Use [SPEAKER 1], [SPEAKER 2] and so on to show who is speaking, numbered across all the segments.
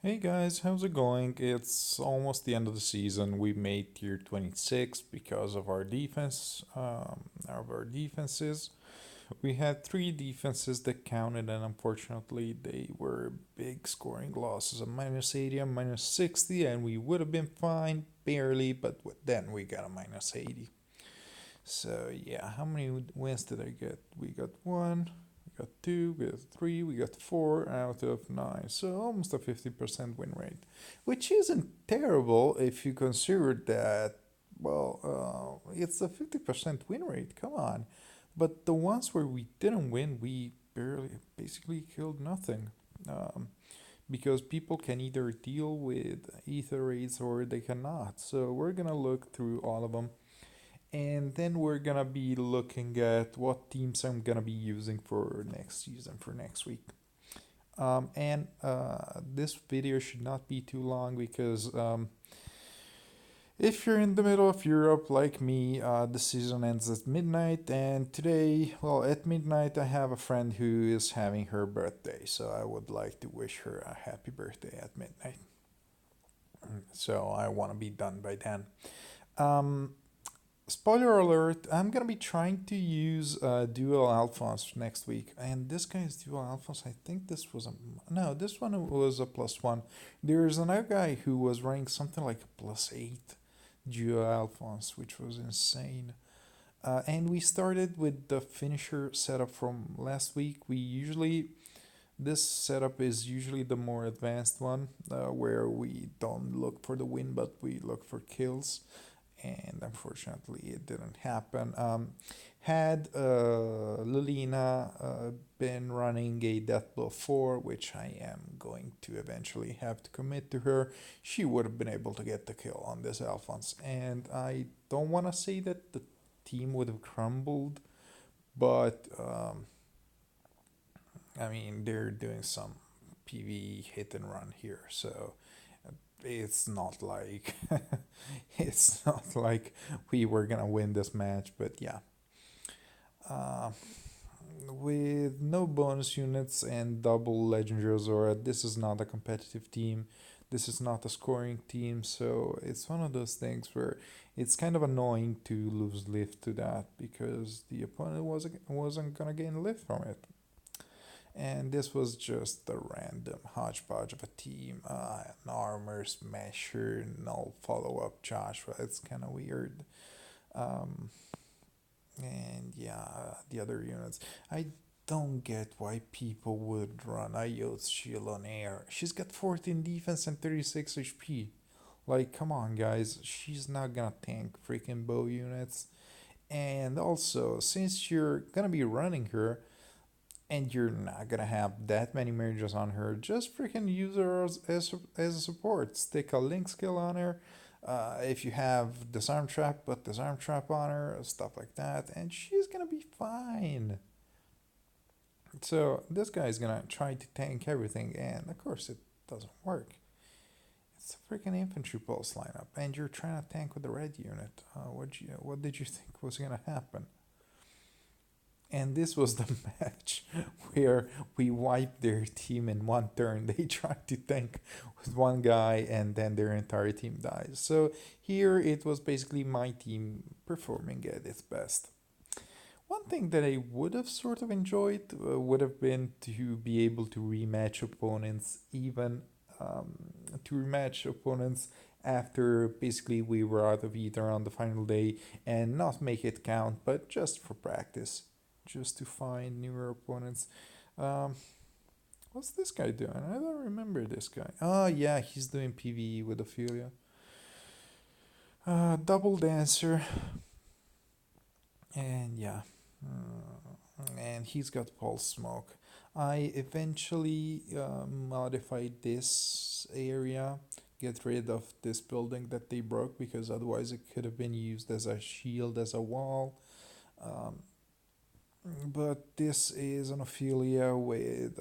[SPEAKER 1] Hey guys, how's it going? It's almost the end of the season. We made tier 26 because of our defense, of our defenses. We had three defenses that counted, and unfortunately, they were big scoring losses of minus 80 and minus 60, and we would have been fine barely, but then we got a minus 80. So yeah, how many wins did I get? We got one, we got two, we got three, we got four out of nine. So almost a 50% win rate, which isn't terrible if you consider that. Well, it's a 50% win rate. Come on, but the ones where we didn't win, we barely, basically killed nothing. Um, because people can either deal with ether rates or they cannot. So we're gonna look through all of them, and then we're gonna be looking at what teams I'm gonna be using for next season, for next week. And this video should not be too long because if you're in the middle of Europe like me, the season ends at midnight. And today, well, at midnight, I have a friend who is having her birthday. So I would like to wish her a happy birthday at midnight. So I want to be done by then. Um, Spoiler alert, I'm gonna be trying to use Dual Alphonse next week. And this guy is Dual Alphonse. I think this was a. No, this one was a plus one. There's another guy who was running something like a plus eight Dual Alphonse, which was insane. And we started with the finisher setup from last week. This setup is usually the more advanced one, where we don't look for the win, but we look for kills, and unfortunately it didn't happen. Had Lilina been running a Death Blow 4, which I am going to eventually have to commit to her, she would have been able to get the kill on this Alphonse. And I don't want to say that the team would have crumbled, but I mean, they're doing some PV hit and run here, so it's not like it's not like we were gonna win this match. But yeah, uh, with no bonus units and double legendary Zora, this is not a competitive team. This is not a scoring team, so it's one of those things where it's kind of annoying to lose lift to that because the opponent wasn't gonna gain lift from it. And this was just a random hodgepodge of a team. An armor smasher, no follow up Joshua. It's kind of weird. Um, and yeah, the other units. I don't get why people would run Io's Shield on air. She's got 14 defense and 36 HP. Like, come on, guys. She's not gonna tank freaking bow units. And also, since you're gonna be running her, and you're not gonna have that many marriages on her, just freaking use her as a support. Stick a link skill on her. If you have disarm trap, put disarm trap on her, stuff like that, and she's gonna be fine. So this guy's gonna try to tank everything, and of course it doesn't work. It's a freaking infantry pulse lineup, and you're trying to tank with the red unit. What did you think was gonna happen? And this was the match where we wiped their team in one turn. They tried to tank with one guy and then their entire team dies. So here it was basically my team performing at its best. One thing that I would have sort of enjoyed would have been to be able to rematch opponents, even to rematch opponents after basically we were out of ether on the final day, and not make it count, but just for practice, just to find newer opponents. Um, what's this guy doing? I don't remember this guy. Oh yeah, he's doing PvE with Ophelia. Double dancer, and yeah, and he's got pulse smoke. I eventually modified this area, get rid of this building that they broke because otherwise it could have been used as a shield, as a wall. Um, but this is an Ophelia with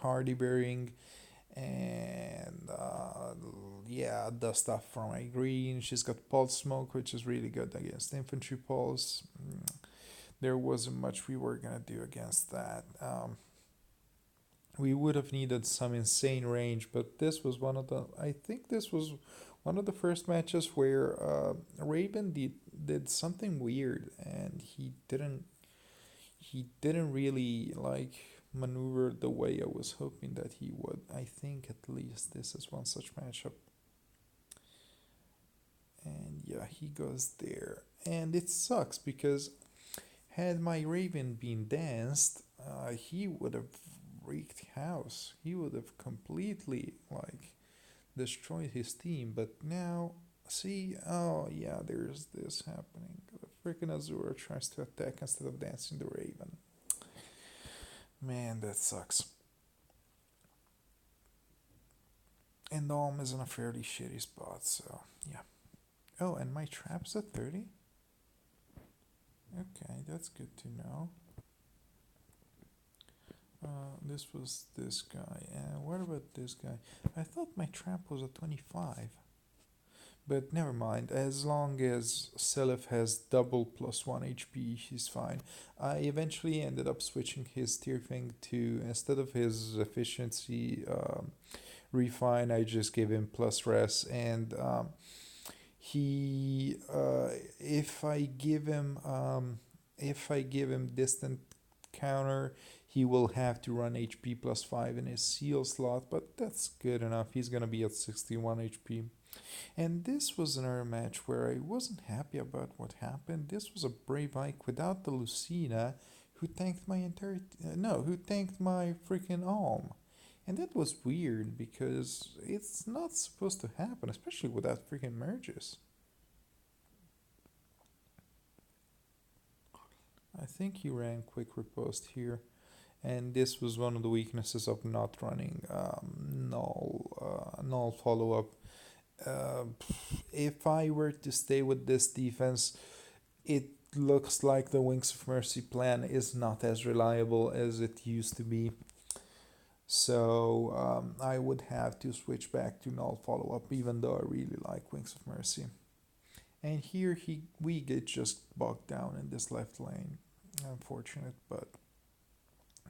[SPEAKER 1] hardy bearing and yeah, the stuff from my green. She's got pulse smoke, which is really good against infantry pulse. There wasn't much we were gonna do against that. we would have needed some insane range, but this was one of the. I think this was one of the first matches where Raven did something weird, and he didn't really like maneuver the way I was hoping that he would. I think at least this is one such matchup. And yeah, he goes there. And it sucks because had my Raven been danced, he would have wreaked house. He would have completely like destroyed his team. But now, see, oh yeah, there's this happening. The freaking Azura tries to attack instead of dancing the Raven. Man, that sucks. And Alm is in a fairly shitty spot, so yeah. Oh, and my trap's at 30? Okay, that's good to know. This was this guy. And what about this guy? I thought my trap was at 25. But never mind. As long as Selef has double plus 1 HP, he's fine. I eventually ended up switching his tier thing to, instead of his efficiency refine, I just gave him plus res. And he, if I give him distant counter, he will have to run HP plus 5 in his seal slot, but that's good enough. He's gonna be at 61 HP. And this was another match where I wasn't happy about what happened. This was a Brave Ike without the Lucina, who tanked my entire no, who tanked my freaking Alm. And that was weird because it's not supposed to happen, especially without freaking merges. I think he ran quick riposte here, and this was one of the weaknesses of not running null follow up. Uh, if I were to stay with this defense, it looks like the Wings of Mercy plan is not as reliable as it used to be. So I would have to switch back to null follow up, even though I really like Wings of Mercy. And here we get just bogged down in this left lane. Unfortunate, but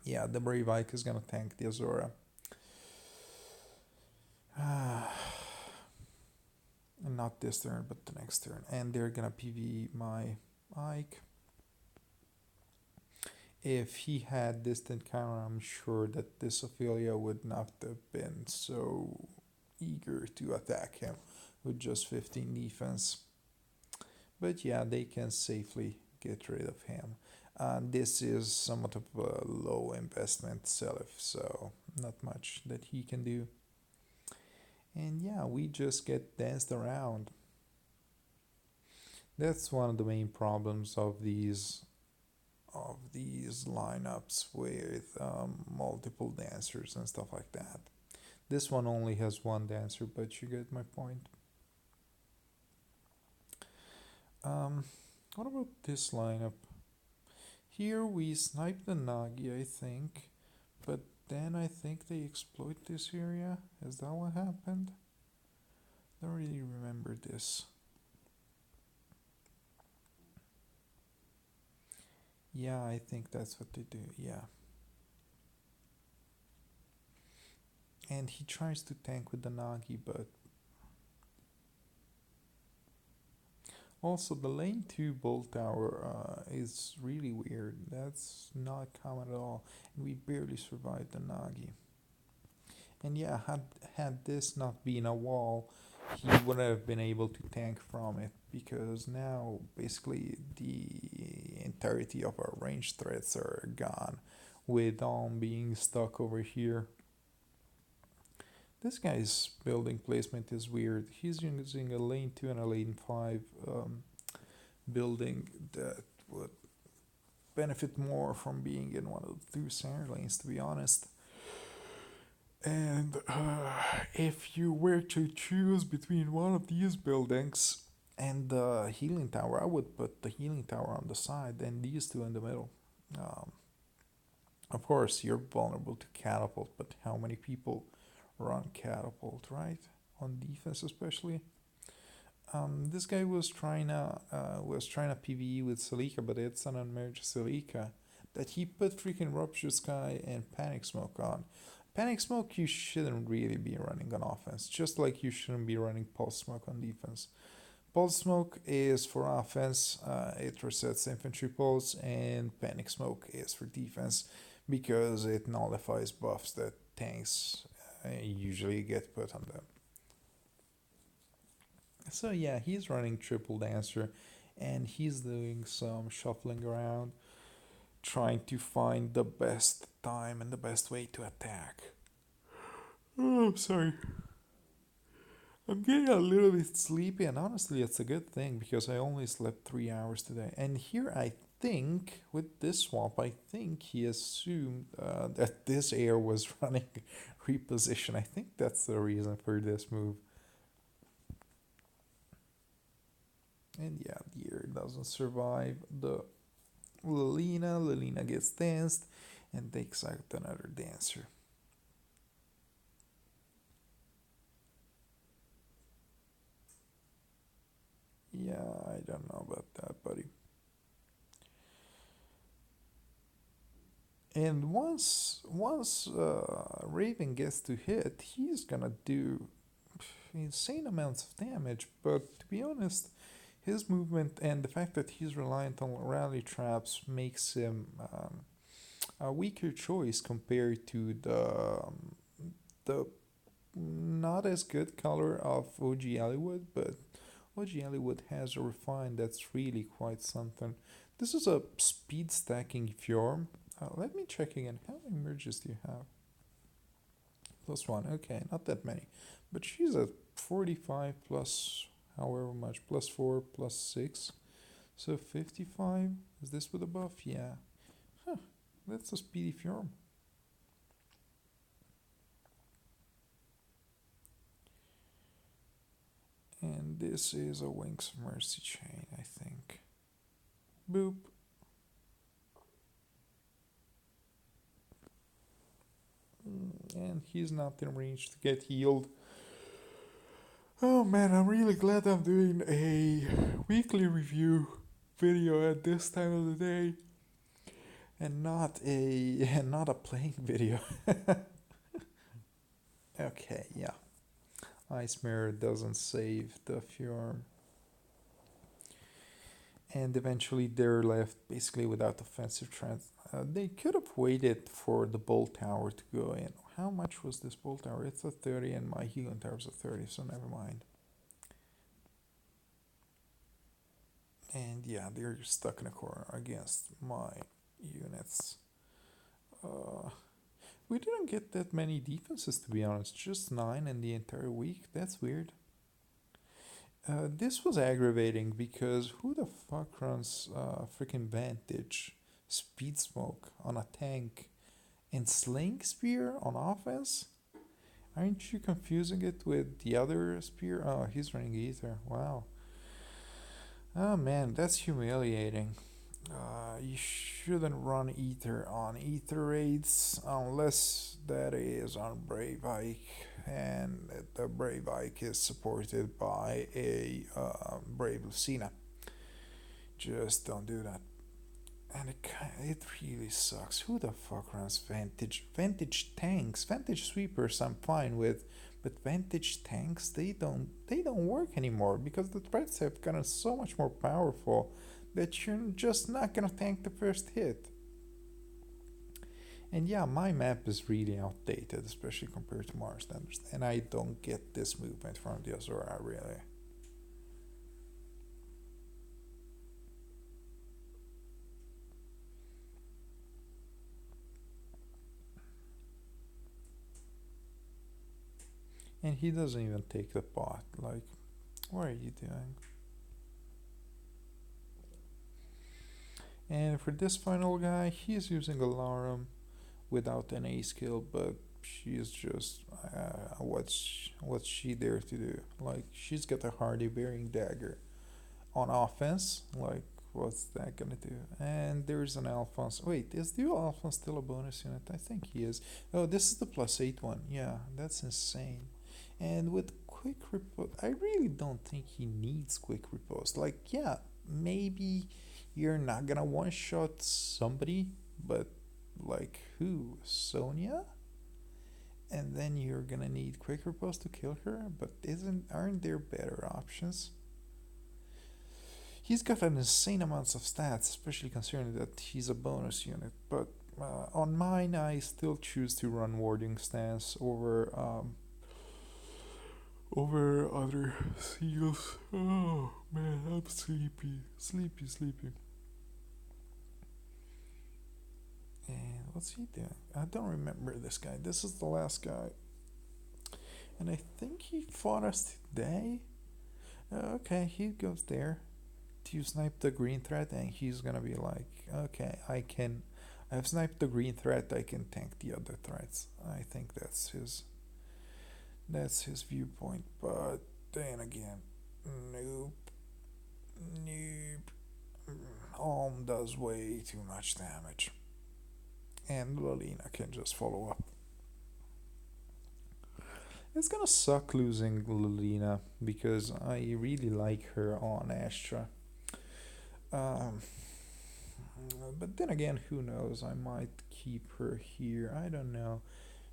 [SPEAKER 1] yeah, the Brave Ike is gonna tank the Azora. And not this turn, but the next turn. And they're gonna PV my Ike. If he had distant counter, I'm sure that this Ophelia would not have been so eager to attack him with just 15 defense. But yeah, they can safely get rid of him. This is somewhat of a low investment Self, so not much that he can do. And yeah, we just get danced around. That's one of the main problems of these lineups with multiple dancers and stuff like that. This one only has one dancer, but you get my point. What about this lineup? Here we snipe the Nagi, I think, but then I think they exploit this area. Is that what happened? Don't really remember this. Yeah, I think that's what they do. Yeah. And he tries to tank with the Nagi, but also the lane 2 bolt tower is really weird. That's not common at all. And we barely survived the Nagi. And yeah, had this not been a wall, he would have been able to tank from it, because now basically the entirety of our range threats are gone, with Alm being stuck over here. This guy's building placement is weird. He's using a lane 2 and a lane 5 building that would benefit more from being in one of the two center lanes, to be honest. And if you were to choose between one of these buildings and the healing tower, I would put the healing tower on the side and these two in the middle. Um, of course, you're vulnerable to catapult, but how many people run catapult, right? On defense, especially. This guy was trying to PVE with Salika, but it's an unmerged Salika. that he put freaking Rupture Sky and Panic Smoke on. Panic Smoke you shouldn't really be running on offense, just like you shouldn't be running Pulse Smoke on defense. Pulse Smoke is for offense, it resets infantry pulse, and Panic Smoke is for defense because it nullifies buffs that tanks usually get put on them. So yeah, he's running Triple Dancer and he's doing some shuffling around, trying to find the best time and the best way to attack. Oh, sorry. I'm getting a little bit sleepy, and honestly, it's a good thing because I only slept 3 hours today. And here I think, with this swap, I think he assumed that this air was running reposition. I think that's the reason for this move. And yeah, the air doesn't survive the Lilina. Lilina gets danced and takes out another dancer. Yeah, I don't know about that, buddy. And once Raven gets to hit, he's gonna do insane amounts of damage. But to be honest, his movement and the fact that he's reliant on rally traps makes him a weaker choice compared to the not as good color of OG Hollywood, but OG Hollywood has a refine that's really quite something. This is a speed stacking Fjorm. Let me check again. How many merges do you have? Plus one. Okay, not that many. But she's at 45 plus however much. Plus 4, plus 6. So 55. Is this with a buff? Yeah. Huh. That's a speedy Fjorm. And this is a Wings of Mercy chain, I think. Boop. And he's not in range to get healed. Oh man, I'm really glad I'm doing a weekly review video at this time of the day and not a playing video. Okay, yeah. Ice Mirror doesn't save the Fjorm. And eventually they're left basically without offensive trends. They could have waited for the Bolt Tower to go in. How much was this Bolt Tower? It's a 30 and my healing tower's a 30, so never mind. And yeah, they're stuck in a corner against my units. We didn't get that many defenses, to be honest. Just 9 in the entire week. That's weird. This was aggravating because who the fuck runs freaking Vantage Speed Smoke on a tank and Sling Spear on offense? Aren't you confusing it with the other spear? Oh, he's running Ether. Wow. Oh man, that's humiliating. You shouldn't run Ether on Ether raids unless that is on Brave Ike, and the Brave Ike is supported by a Brave Lucina. Just don't do that. And it really sucks. Who the fuck runs Vantage tanks? Vantage sweepers I'm fine with, but Vantage tanks they don't work anymore because the threats have gotten so much more powerful that you're just not gonna tank the first hit. And yeah, my map is really outdated, especially compared to Mars standards, and I don't get this movement from the Azora really. And he doesn't even take the bot. Like, what are you doing? And for this final guy, he's using Alarum without an A skill, but she's just what's she there to do? Like, she's got a Hardy bearing dagger on offense. Like, what's that gonna do? And there's an Alphonse. Wait, is the Alphonse still a bonus unit? I think he is. Oh, this is the +8 one. Yeah, that's insane. And with quick riposte, I really don't think he needs quick riposte. Like, yeah, maybe you're not gonna one shot somebody but like who? Sonya? And then you're gonna need quick riposte to kill her, but aren't there better options? He's got an insane amount of stats, especially considering that he's a bonus unit. But on mine, I still choose to run warding stance over other seals. Oh man, I'm sleepy. And what's he doing? I don't remember this guy. This is the last guy, and I think he fought us today. Okay, he goes there to snipe the green threat, and he's gonna be like, okay, I've sniped the green threat, I can tank the other threats. I think that's his viewpoint, but then again, nope. Alm does way too much damage, and Lolina can just follow up. It's gonna suck losing Lolina because I really like her on Astra. Um, but then again, who knows? I might keep her here. I don't know.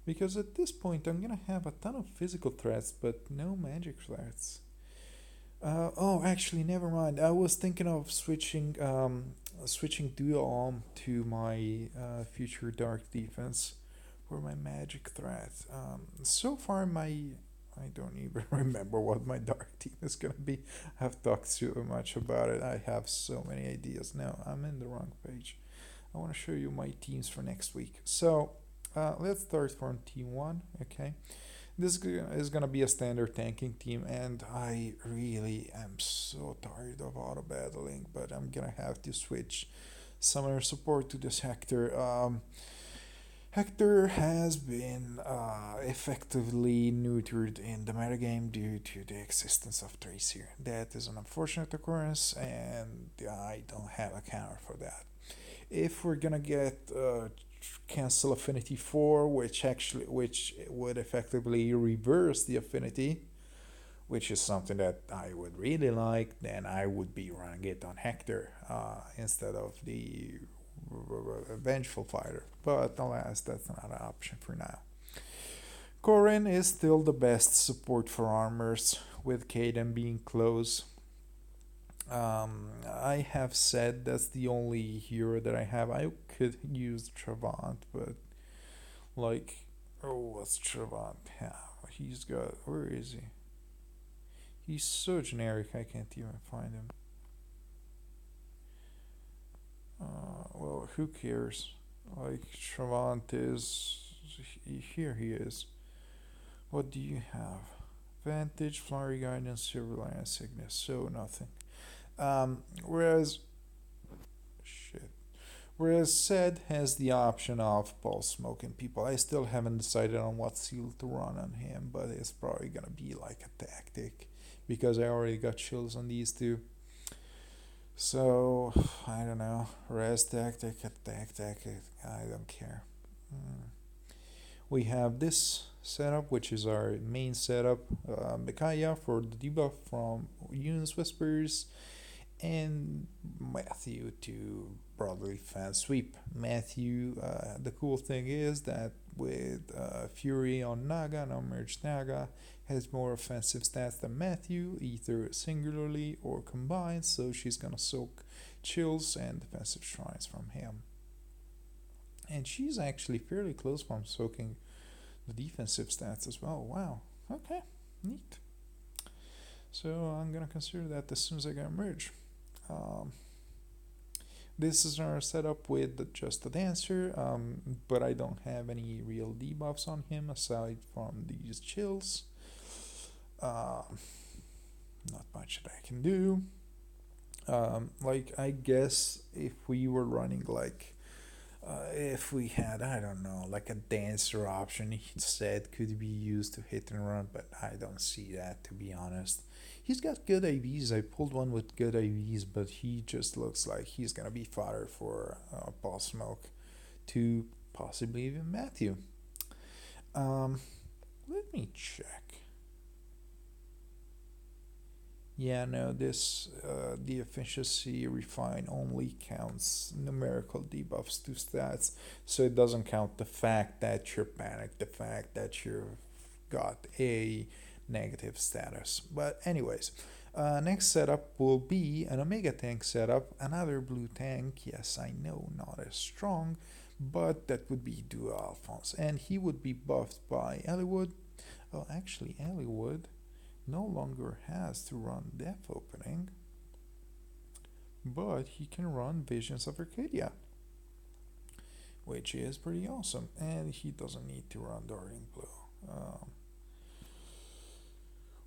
[SPEAKER 1] Because at this point, I'm gonna have a ton of physical threats, but no magic threats. Oh, actually, never mind. I was thinking of switching dual arm to my future dark defense for my magic threat. So far, I don't even remember what my dark team is gonna be. I've talked too much about it. I have so many ideas. No, I'm in the wrong page. I want to show you my teams for next week. So let's start from team one. Okay, this is gonna be a standard tanking team, and I really am so tired of auto battling, but I'm gonna have to switch summoner support to this Hector. Hector has been effectively neutered in the metagame due to the existence of Tracer. That is an unfortunate occurrence, and I don't have a counter for that. If we're gonna get cancel affinity 4, which would effectively reverse the affinity, which is something that I would really like, then I would be running it on Hector instead of the vengeful fighter. But alas, that's not an option for now. Corin is still the best support for armors, with Kaden being close. I have said that's the only hero that I have. I could use Travant, but like, oh, what's Travant have? He's got, where is he? He's so generic, I can't even find him. Well, who cares? Like, Travant is, here he is. What do you have? Vantage, Flowery Guidance, Silverline, and Cygnus. So nothing. Whereas, shit. Whereas Zed has the option of pulse smoking people. I still haven't decided on what seal to run on him, but it's probably gonna be like a tactic because I already got chills on these two. So I don't know. Res tactic, attack tactic. I don't care. We have this setup, which is our main setup. Micaiah for the debuff from Eunice Whispers, and Matthew to broadly fan sweep. Matthew, the cool thing is that with Fury on Naga and Unmerged Naga, has more offensive stats than Matthew, either singularly or combined, so she's gonna soak chills and defensive shrines from him. And she's actually fairly close from soaking the defensive stats as well. Wow, okay, neat. So I'm gonna consider that as soon as I get merge. This is our setup with just the dancer, but I don't have any real debuffs on him aside from these chills. Not much that I can do. Like, I guess if we were running like if we had, I don't know, like a dancer option, he said could be used to hit and run, but I don't see that, to be honest. He's got good IVs. I pulled one with good IVs, but he just looks like he's gonna be fodder for Paul Smoke to possibly even Matthew. Let me check. Yeah, no, this the efficiency refine only counts numerical debuffs to stats, so it doesn't count the fact that you're panicked, the fact that you've got a negative status. But anyways, next setup will be an Omega tank setup, another blue tank. Yes, I know, not as strong, but that would be Duo Alphonse, and he would be buffed by Eliwood. Oh, actually, Eliwood no longer has to run Death Opening, but he can run Visions of Arcadia, which is pretty awesome, and he doesn't need to run Darting Blow.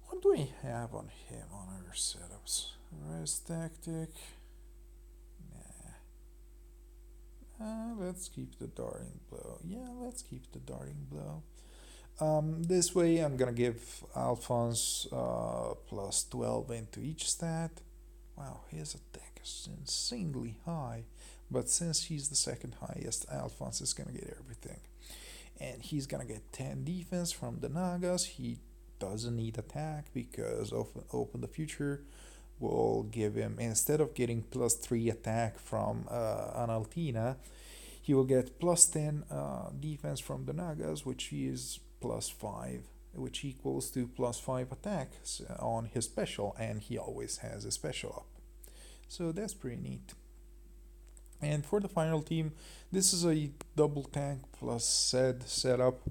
[SPEAKER 1] What do we have on him on our setups? Rest Tactic. Nah. Let's keep the Darting Blow. Yeah, let's keep the Darting Blow. This way, I'm gonna give Alphonse plus 12 into each stat. Wow, his attack is insanely high. But since he's the second highest, Alphonse is gonna get everything. And he's gonna get 10 defense from the Nagas. He doesn't need attack because Open the Future will give him, instead of getting plus 3 attack from an Altina, he will get plus 10 defense from the Nagas, which is plus 5, which equals to plus 5 attack on his special, and he always has a special up. So that's pretty neat. And for the final team, this is a double tank plus Zed setup,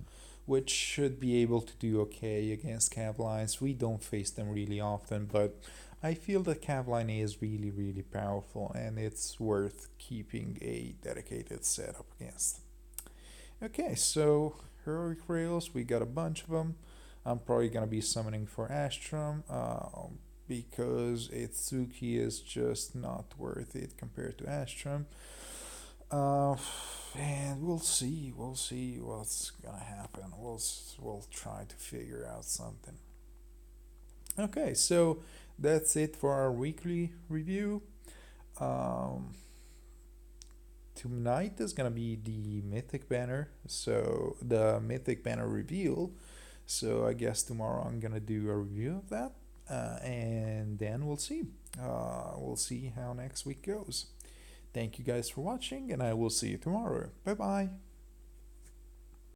[SPEAKER 1] which should be able to do okay against Cav lines. We don't face them really often, but I feel that Cav line is really, really powerful, and it's worth keeping a dedicated setup against. Okay, so Heroic Rails, we got a bunch of them. I'm probably gonna be summoning for Astrum because Itsuki is just not worth it compared to Astrum. And we'll see what's gonna happen. We'll try to figure out something. Okay, so that's it for our weekly review. Um, Tonight is gonna be the Mythic Banner, so the Mythic Banner reveal. So I guess tomorrow I'm gonna do a review of that, and then we'll see. We'll see how next week goes. Thank you guys for watching, and I will see you tomorrow. Bye bye.